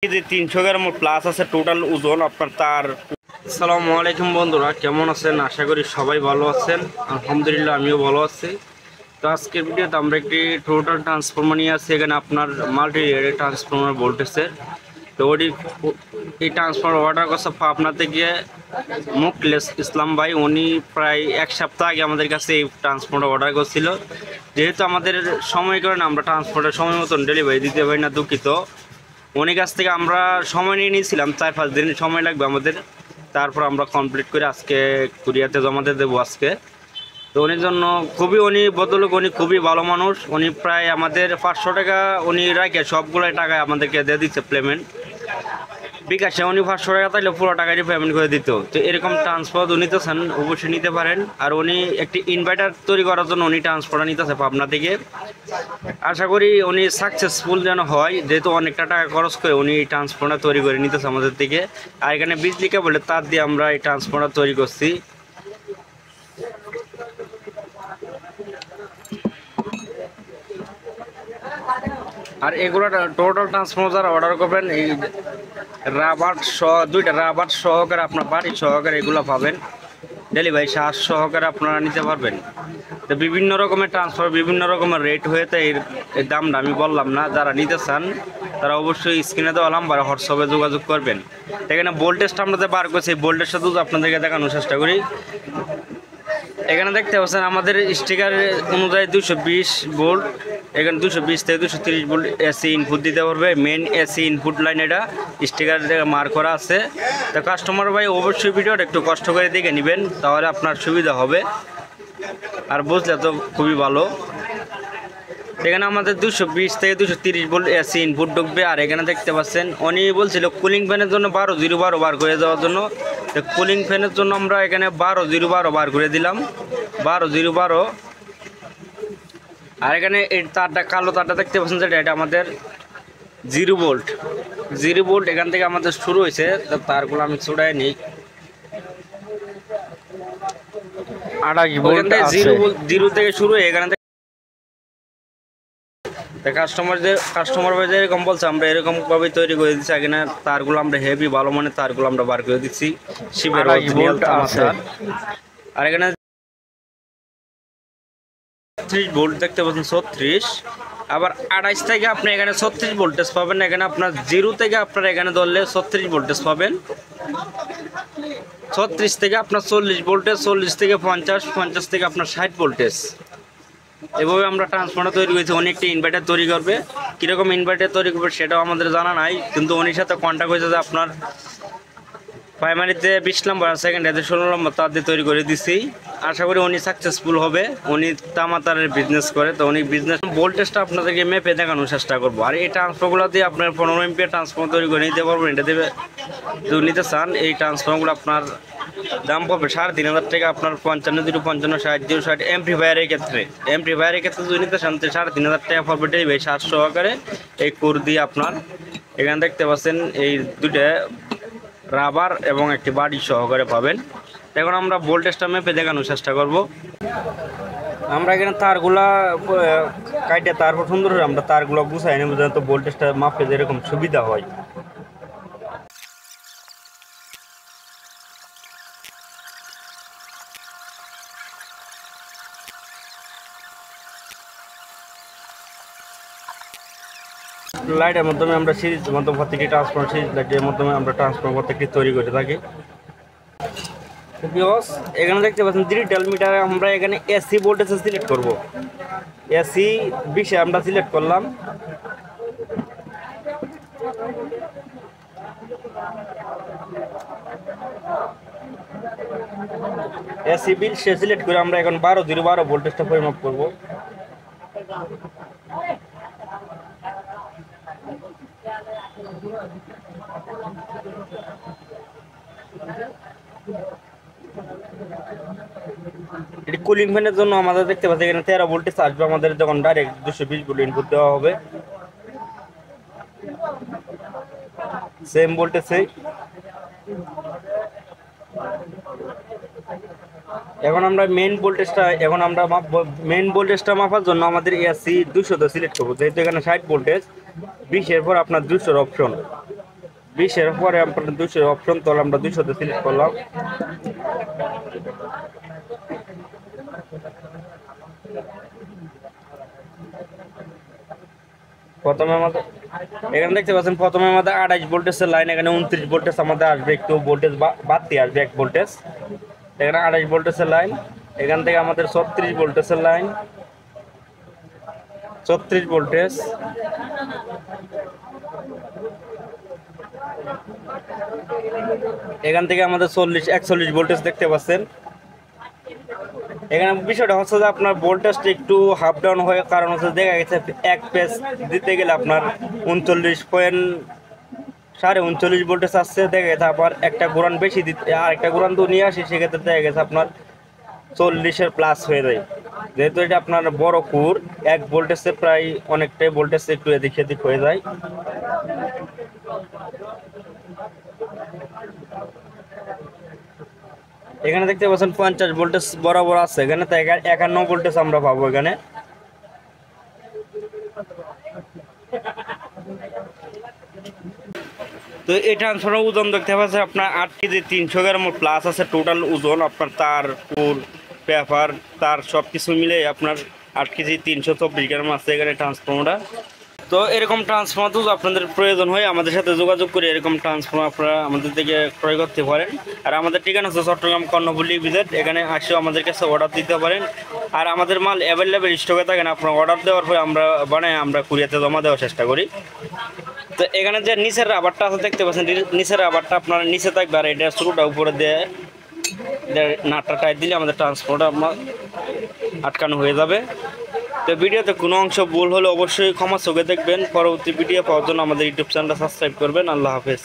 যে 300 গ্রাম প্লাস আছে টোটাল ওজন আপনার তার। আসসালামু আলাইকুম বন্ধুরা, কেমন আছেন? আশা করি সবাই ভালো আছেন। আলহামদুলিল্লাহ আমিও ভালো আছি। তো আজকের ভিডিওতে আমরা একটি টোটাল ট্রান্সফরমার নিয়ে আসছি। এখানে আপনার মাল্টি রেড ট্রান্সফরমার ভোল্টেজের। তো এই ট্রান্সফরমার অর্ডার করছে পাবনা থেকে মুখলেস ইসলাম ভাই। উনি প্রায় এক সপ্তাহ আগে আমাদের কাছে এই ট্রান্সফরমার অর্ডার করছিল। যেহেতু আমাদের সময় কারণে আমরা ট্রান্সপোর্টের সময় মতন ডেলিভারি দিতে পারি না, দুঃখিত। উনি কাছ থেকে আমরা সময় নিয়ে নিয়েছিলাম 4-5 দিন সময় লাগবে আমাদের। তারপর আমরা কমপ্লিট করে আজকে কুরিয়াতে জমা দিয়ে দেবো আজকে। তো উনির জন্য উনি বদলোক, উনি খুবই ভালো মানুষ। উনি প্রায় আমাদের 500 টাকা উনি রাখে সবগুলোই টাকায় আমাদেরকে দিয়ে দিচ্ছে পেমেন্ট বিকাশে। উনি 500 টাকা তাইলে পুরো টাকারই পেমেন্ট করে দিত। তো এরকম ট্রান্সফার উনি তো চান, অবশ্যই নিতে পারেন। আর উনি একটি ইনভার্টার তৈরি করার জন্য উনি ট্রান্সফারটা নিতেছে পাবনা থেকে। আশা করি উনি সাকসেসফুল যেন হয়, যেহেতু অনেকটা টাকা খরচ করে উনি এই ট্রান্সফারটা তৈরি করে নিতেছে আমাদের থেকে। আর এখানে বিজলি কেবলে তার দিয়ে আমরা এই ট্রান্সফারটা তৈরি করছি। আর এগুলো টোটাল ট্রান্সফর্মার যারা অর্ডার করবেন, এই রাবার দুইটা রাবার সহকারে আপনার বাড়ি সহকারে এগুলো পাবেন। ডেলিভারি চার্জ সহকারে আপনারা নিতে পারবেন। তো বিভিন্ন রকমের ট্রান্সফার বিভিন্ন রকমের রেট হয়েছে। এর দামটা আমি বললাম না। যারা নিতে চান তারা অবশ্যই স্ক্রিনে দেওয়া নাম্বারে হোয়াটসঅ্যাপে যোগাযোগ করবেন। এখানে ভোল্টেজটা আমরা যে বার করছি এই ভোল্টেজটা তো আপনাদেরকে দেখানোর চেষ্টা করি। এখানে দেখতে পাচ্ছেন আমাদের স্টিকার অনুযায়ী 220 ভোল্ট। এখানে 220 থেকে 230 ভোল্ট এসি ইনপুট দিতে পারবে। মেন এসি ইনপুট লাইন এটা স্টিকার মার্ক করা আছে। তো কাস্টমার ভাই অবশ্যই ভিডিওটা একটু কষ্ট করে দেখে নেবেন, তাহলে আপনার সুবিধা হবে। আর বুঝলে তো খুবই ভালো। এখানে আমাদের 220 থেকে 230 ভোল্ট এসি ইনপুট ঢুকবে। আর এখানে দেখতে পাচ্ছেন উনি বলছিল কুলিং ফ্যানের জন্য 12-0-12 বার করে দেওয়ার জন্য। তো কুলিং ফ্যানের জন্য আমরা এখানে 12-0-12 বার করে দিলাম, 12-0-12। আর এখানে এই তারটা কালো তারটা দেখতে পাচ্ছেন যেটা, এটা আমাদের 0 ভোল্ট। 0 ভোল্ট এখান থেকে আমাদের শুরু হয়েছে। তারগুলো আমি ছুড়াই নিই। 28 ভোল্ট আছে। 0 থেকে শুরু হয়ে এখানে কাস্টমার ভাই এরকম বলছে, আমরা এরকম ভাবে তৈরি করে দিচ্ছি। এখানে তারগুলো আমরা হেভি ভালো মানের তারগুলো আমরা বার করে দিচ্ছি, শিবের অরিজিনাল তার। আর এখানে 30 ভোল্ট দেখতে পাচ্ছেন 36। আবার 28 থেকে আপনি এখানে 36 ভোল্টেজ পাবেন। এখানে আপনার 0 থেকে আপনার এখানে ধরলে 36 ভোল্টেজ পাবেন। 36 থেকে আপনার 40 ভোল্টেজ, 40 থেকে 50, 50 থেকে আপনার 60 ভোল্টেজ। এভাবে আমরা ট্রান্সফর্মার তৈরি করেছি। উনি একটি ইনভার্টার তৈরি করবে। কীরকম ইনভার্টার তৈরি করবে সেটাও আমাদের জানা নাই, কিন্তু উনির সাথে কন্ট্যাক্ট হয়েছে যে আপনার প্রাইমারিতে 20 নম্বর আর সেকেন্ডারিতে 16 নম্বর তার দিয়ে তৈরি করে দিচ্ছি। আশা করি উনি সাকসেসফুল হবে। উনি তামাতারের বিজনেস করে, তো উনি বিজনেস ভোল্টেজটা আপনাদেরকে মেপে দেখানোর চেষ্টা করবো। আর এই ট্রান্সফর্মারগুলো দিয়ে আপনার 15 এমপিয়ার ট্রান্সফর্মার তৈরি করে নিতে পারবেন। এটা দেবে যদি নিতে চান এই ট্রান্সফর্মারগুলো আপনার দাম পড়বে 3,500 টাকা। আপনার 55-0-55, 60-0-60 এমপ্লিফায়ারের ক্ষেত্রে যদি নিতে চান 3,500 টাকা পড়বে ডেলিভারি চার্জ সহকারে। এই কোর দিয়ে আপনার এখানে দেখতে পাচ্ছেন এই দুটো রাবার এবং একটি বাড়ি সহকারে পাবেন। এখন আমরা ভোল্টেজটা মেপে দেখানোর চেষ্টা করব। আমরা এখানে তারগুলা কাটে তারপর সুন্দর করে আমরা তারগুলো গুছাই নেব, যেন তো ভোল্টেজটা মাপে যেরকম সুবিধা হয়। লাইটের মাধ্যমে আমরা সিরিজ মাধ্যমে প্রত্যেকটি ট্রান্সফর্মার সিরিজ লাইটের মাধ্যমে আমরা ট্রান্সফর্মার প্রত্যেকটি তৈরি করে থাকি। এখানে দেখতে পাচ্ছেন ডিজিটাল মিটারে আমরা এখানে এসি ভোল্টেজ সিলেক্ট করব। এসি 20 আমরা সিলেক্ট করলাম। এসি বিল সিলেক্ট করে আমরা এখন 12-0-12 ভোল্টেজটা পরিমাপ করব। এটি কুলিং ফ্যানের জন্য আমাদের দেখতে পাচ্ছি এখানে 13 ভোল্টেজ আসবে আমাদের, যখন ডাইরেক্ট 220 ভোল্ট ইনপুট দেওয়া হবে। সেম ভোল্টেজে এখন আমরা মেইন ভোল্টেজটা মাপার জন্য আমাদের এসি 200 সিলেক্ট করব। যেহেতু এখানে 60 ভোল্টেজ, 20 এর পর আপনার 200 অপশন। 20-এর পরে আপনার 200 অপশন, তাহলে আমরা 200-তে সিলেক্ট করলাম। প্রথমে আমাদের এখানে দেখতে পাচ্ছেন, প্রথমে আমাদের 28 ভোল্টেজের লাইন, এখানে 29 ভোল্টেজ আমাদের আসবে, একটু ভোল্টেজ বাড়তি আসবে 1 ভোল্টেজ। এখানে 28 ভোল্টেজের লাইন, এখান থেকে আমাদের 36 ভোল্টেজের লাইন, 36 ভোল্টেজ। এখান থেকে আমাদের 41 ভোল্টেজ দেখতে পাচ্ছেন। এখানে বিষয়টা হচ্ছে যে আপনার ভোল্টেজটা একটু হাফ ডাউন হয়ে, কারণ হচ্ছে দেখা গেছে এক পেজ দিতে গেলে আপনার 39.39 ভোল্টেজ আসছে, দেখা গেছে আবার একটা ঘোরান বেশি দিতে, আর একটা ঘোরান তো নিয়ে আসি, সেক্ষেত্রে দেখা গেছে আপনার 40-এর প্লাস হয়ে যায়। যেহেতু এটা আপনার বড় কুর, 1 ভোল্টেজে প্রায় অনেকটাই ভোল্টেজ একটু এদিক সেদিক হয়ে যায়। এখানে দেখতে পাচ্ছেন 50 ভোল্টেজ বরাবর আছে, এখানে তো 51 ভোল্টেজ আমরা পাবো এখানে। তো এই ট্রান্সফর্মার ওজন দেখতে পাচ্ছেন আপনার 8 কেজি 300 গ্রাম প্লাস আছে টোটাল ওজন। আপনার তার, পুর, পেপার, তার সব কিছু মিলে আপনার 8 কেজি 324 গ্রাম আছে এখানে ট্রান্সফর্মারটা। তো এরকম ট্রান্সফর্মার তো আপনাদের প্রয়োজন হয়, আমাদের সাথে যোগাযোগ করে এরকম ট্রান্সফর্মার আপনারা আমাদের থেকে ক্রয় করতে পারেন। আর আমাদের ঠিকানা হচ্ছে চট্টগ্রাম কর্ণফুলী ভিজিট, এখানে আসেও আমাদের কাছে অর্ডার দিতে পারেন। আর আমাদের মাল অ্যাভেলেবেল স্টকে থাকে না, আপনার অর্ডার দেওয়ার পরে আমরা বানাই, আমরা কুরিয়াতে জমা দেওয়ার চেষ্টা করি। তো এখানে যে নিচের রাবারটা আছে দেখতে পাচ্ছেন, নিচের রাবারটা আপনার নিচে থাকবে, আর এটা শুরুটা উপরে দিয়ে নাটটা টাইট দিলে আমাদের ট্রান্সফর্মারটা আপনার আটকানো হয়ে যাবে। তো ভিডিওতে কোনো অংশ ভুল হলে অবশ্যই ক্ষমা চোখে দেখবেন। পরবর্তী ভিডিও পাওয়ার জন্য আমাদের ইউটিউব চ্যানেলটা সাবস্ক্রাইব করবেন। আল্লাহ হাফেজ।